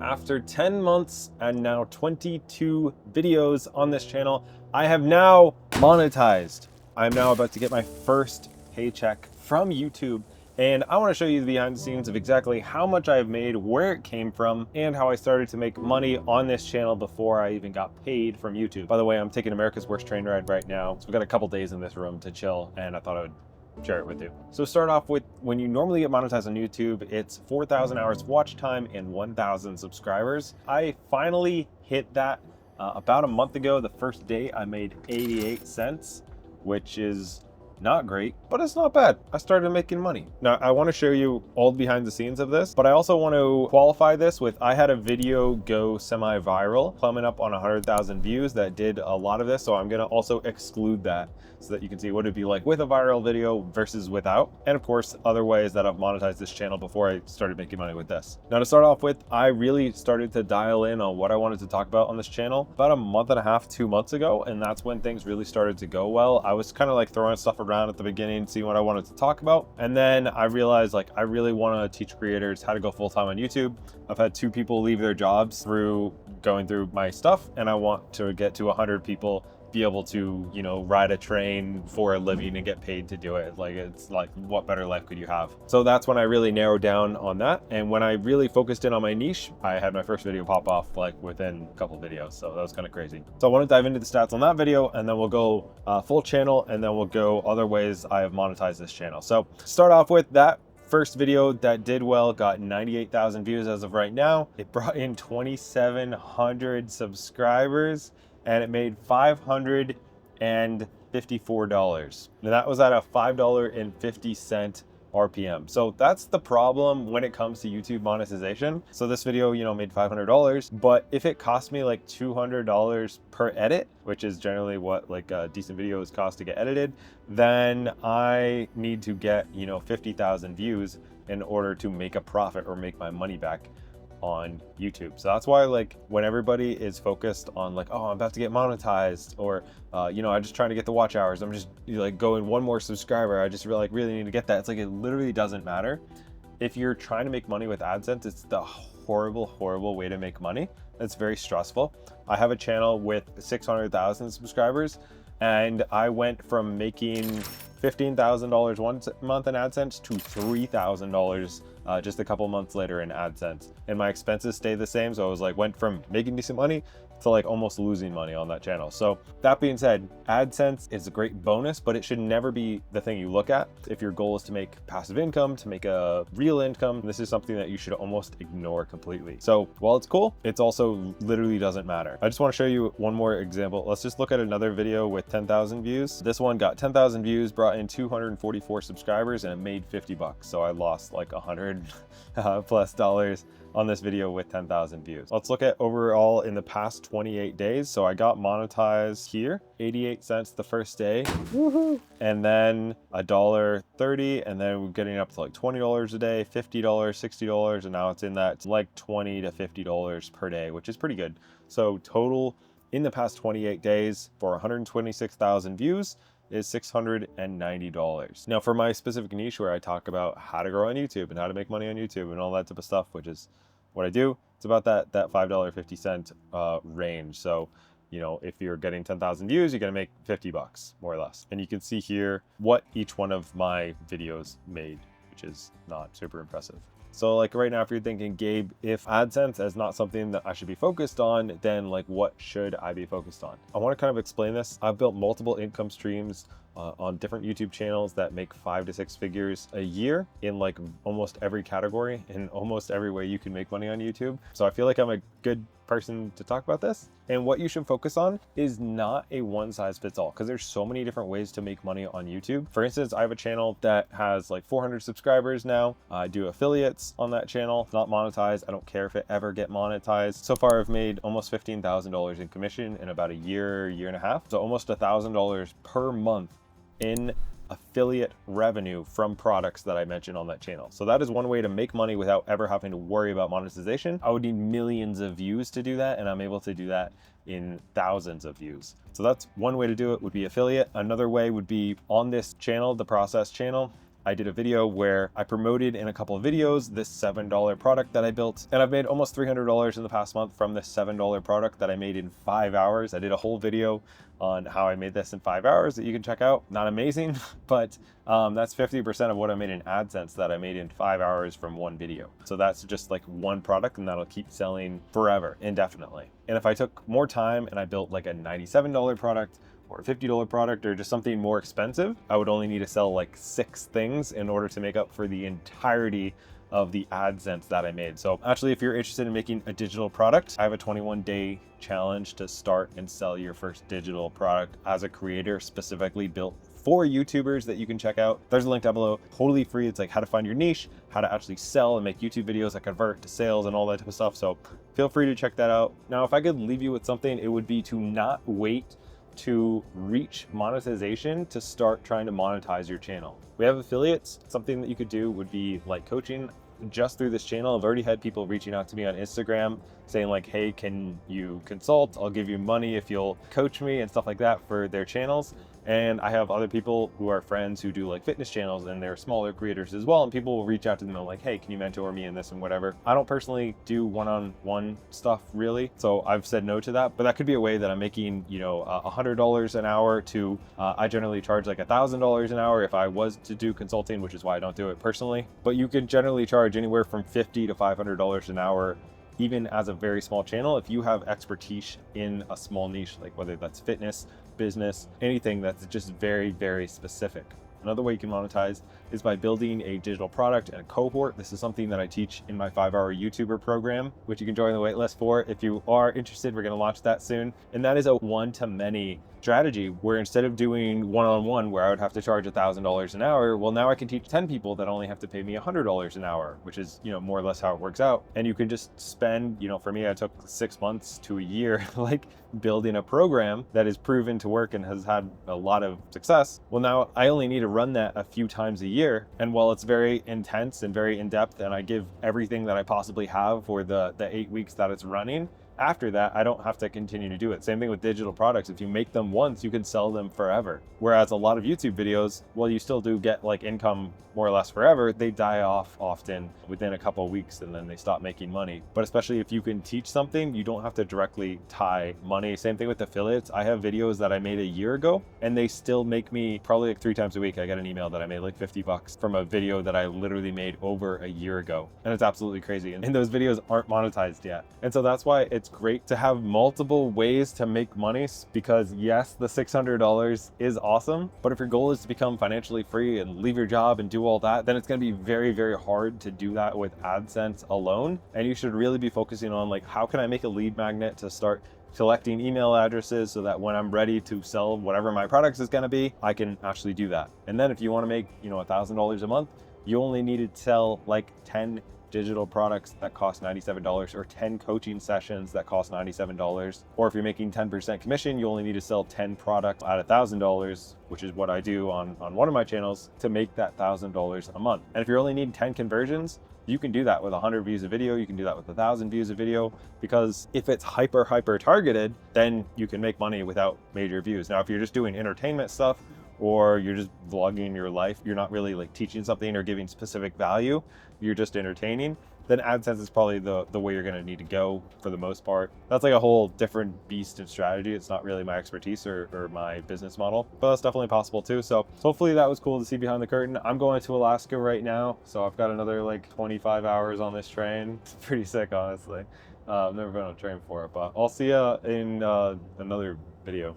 After 10 months and now 22 videos on this channel, I have now monetized. I'm now about to get my first paycheck from YouTube, and I want to show you the behind the scenes of exactly how much I've made, where it came from, and how I started to make money on this channel before I even got paid from YouTube. By the way, I'm taking America's Worst Train Ride right now, so we've got a couple days in this room to chill, and I thought I would share it with you. So start off with, when you normally get monetized on YouTube, it's 4,000 hours of watch time and 1,000 subscribers. I finally hit that about a month ago. The first day I made 88 cents, which is not great, but it's not bad. I started making money. Now, I want to show you all the behind the scenes of this, but I also want to qualify this with, I had a video go semi-viral, climbing up on 100,000 views that did a lot of this, so I'm going to also exclude that so that you can see what it'd be like with a viral video versus without. And of course, other ways that I've monetized this channel before I started making money with this. Now, to start off with, I really started to dial in on what I wanted to talk about on this channel about a month and a half, 2 months ago, and that's when things really started to go well. I was kind of like throwing stuff around at the beginning, seeing what I wanted to talk about. And then I realized, like, I really want to teach creators how to go full-time on YouTube. I've had 2 people leave their jobs through going through my stuff, and I want to get to 100 people be able to, you know, ride a train for a living and get paid to do it. Like, it's like, what better life could you have? So that's when I really narrowed down on that. And when I really focused in on my niche, I had my first video pop off like within a couple videos. So that was kind of crazy. So I want to dive into the stats on that video, and then we'll go full channel, and then we'll go other ways I have monetized this channel. So start off with that first video that did well, got 98,000 views as of right now. It brought in 2,700 subscribers, and it made $554. And that was at a $5.50 RPM. So that's the problem when it comes to YouTube monetization. So this video, you know, made $500, but if it cost me like $200 per edit, which is generally what like decent videos cost to get edited, then I need to get, you know, 50,000 views in order to make a profit or make my money back on YouTube. So that's why, like, when everybody is focused on like, oh, I'm about to get monetized, or you know, I'm just trying to get the watch hours, I'm just like going one more subscriber, I just really need to get that. It's like, it literally doesn't matter. If you're trying to make money with AdSense, it's the horrible way to make money. It's very stressful. I have a channel with 600,000 subscribers, and I went from making $15,000 one month in AdSense to $3,000 just a couple months later in AdSense. And my expenses stayed the same. So I was like, went from making decent money to like almost losing money on that channel. So that being said, AdSense is a great bonus, but it should never be the thing you look at. If your goal is to make passive income, to make a real income, this is something that you should almost ignore completely. So while it's cool, it's also literally doesn't matter. I just want to show you one more example. Let's just look at another video with 10,000 views. This one got 10,000 views, brought in 244 subscribers, and it made 50 bucks. So I lost like $100 plus on this video with 10,000 views. Let's look at overall in the past 28 days. So I got monetized here, 88 cents the first day. Woohoo! And then $1.30, and then we're getting up to like $20 a day, $50, $60, and now it's in that like $20 to $50 per day, which is pretty good. So total in the past 28 days for 126,000 views is $690. Now, for my specific niche where I talk about how to grow on YouTube and how to make money on YouTube and all that type of stuff, which is what I do, it's about that $5.50 range. So, you know, if you're getting 10,000 views, you're gonna make 50 bucks, more or less. And you can see here what each one of my videos made, which is not super impressive. So like right now, if you're thinking, Gabe, if AdSense is not something that I should be focused on, then like, what should I be focused on? I want to kind of explain this. I've built multiple income streams on different YouTube channels that make 5 to 6 figures a year in like almost every category, in almost every way you can make money on YouTube. So I feel like I'm a good person to talk about this. And what you should focus on is not a one size fits all, because there's so many different ways to make money on YouTube. For instance, I have a channel that has like 400 subscribers now. I do affiliates on that channel. It's not monetized. I don't care if it ever get monetized. So far, I've made almost $15,000 in commission in about a year and a half. So almost $1,000 per month in affiliate revenue from products that I mentioned on that channel. So that is one way to make money without ever having to worry about monetization. I would need millions of views to do that, and I'm able to do that in thousands of views. So that's one way to do it, would be affiliate. Another way would be on this channel, the process channel. I did a video where I promoted in a couple of videos this $7 product that I built, and I've made almost $300 in the past month from this $7 product that I made in 5 hours. I did a whole video on how I made this in 5 hours that you can check out. Not amazing, but that's 50% of what I made in AdSense that I made in 5 hours from one video. So that's just like one product, and that'll keep selling forever, indefinitely. And if I took more time and I built like a $97 product or a $50 product or just something more expensive, I would only need to sell like 6 things in order to make up for the entirety of the AdSense that I made. So actually, if you're interested in making a digital product, I have a 21-day challenge to start and sell your first digital product as a creator, specifically built for YouTubers, that you can check out. There's a link down below, totally free. It's like how to find your niche, how to actually sell and make YouTube videos that convert to sales and all that type of stuff. So feel free to check that out. Now, if I could leave you with something, it would be to not wait to reach monetization to start trying to monetize your channel. We have affiliates. Something that you could do would be like coaching just through this channel. I've already had people reaching out to me on Instagram saying like, hey, can you consult? I'll give you money if you'll coach me and stuff like that for their channels. And I have other people who are friends who do like fitness channels, and they're smaller creators as well. And people will reach out to them and like, hey, can you mentor me in this and whatever. I don't personally do one-on-one stuff really, so I've said no to that. But that could be a way that I'm making, you know, $100 an hour to, I generally charge like $1,000 an hour if I was to do consulting, which is why I don't do it personally. But you can generally charge anywhere from $50 to $500 an hour, even as a very small channel, if you have expertise in a small niche, like whether that's fitness, business, anything that's just very, very specific. Another way you can monetize is by building a digital product and a cohort. This is something that I teach in my 5-hour YouTuber program, which you can join the waitlist for. If you are interested, we're going to launch that soon. And that is a one-to-many strategy where instead of doing one-on-one where I would have to charge $1,000 an hour, well, now I can teach 10 people that only have to pay me $100 an hour, which is, you know, more or less how it works out. And you can just spend, you know, for me, I took 6 months to a year, like building a program that is proven to work and has had a lot of success. Well, now I only need to run that a few times a year. And while it's very intense and very in-depth, and I give everything that I possibly have for the 8 weeks that it's running, after that, I don't have to continue to do it. Same thing with digital products. If you make them once, you can sell them forever. Whereas a lot of YouTube videos, well, you still do get like income more or less forever. They die off often within a couple of weeks and then they stop making money. But especially if you can teach something, you don't have to directly tie money. Same thing with affiliates. I have videos that I made a year ago and they still make me probably like 3 times a week. I get an email that I made like $50 from a video that I literally made over a year ago. And it's absolutely crazy. And those videos aren't monetized yet. And so that's why it's great to have multiple ways to make money, because yes, the $600 is awesome, but if your goal is to become financially free and leave your job and do all that, then it's going to be very, very hard to do that with AdSense alone. And you should really be focusing on like, how can I make a lead magnet to start collecting email addresses so that when I'm ready to sell whatever my products is going to be, I can actually do that. And then if you want to make, you know, $1,000 a month, you only need to sell like 10 digital products that cost $97 or 10 coaching sessions that cost $97. Or if you're making 10% commission, you only need to sell 10 products at $1,000, which is what I do on one of my channels, to make that $1,000 a month. And if you're only needing 10 conversions, you can do that with 100 views a video. You can do that with 1,000 views a video, because if it's hyper targeted, then you can make money without major views. Now, if you're just doing entertainment stuff, or you're just vlogging your life, you're not really like teaching something or giving specific value, you're just entertaining, then AdSense is probably the way you're gonna need to go for the most part. That's like a whole different beast and strategy. It's not really my expertise or my business model, but that's definitely possible too. So hopefully that was cool to see behind the curtain. I'm going to Alaska right now, so I've got another like 25 hours on this train. It's pretty sick, honestly. I've never been on a train before, but I'll see you in another video.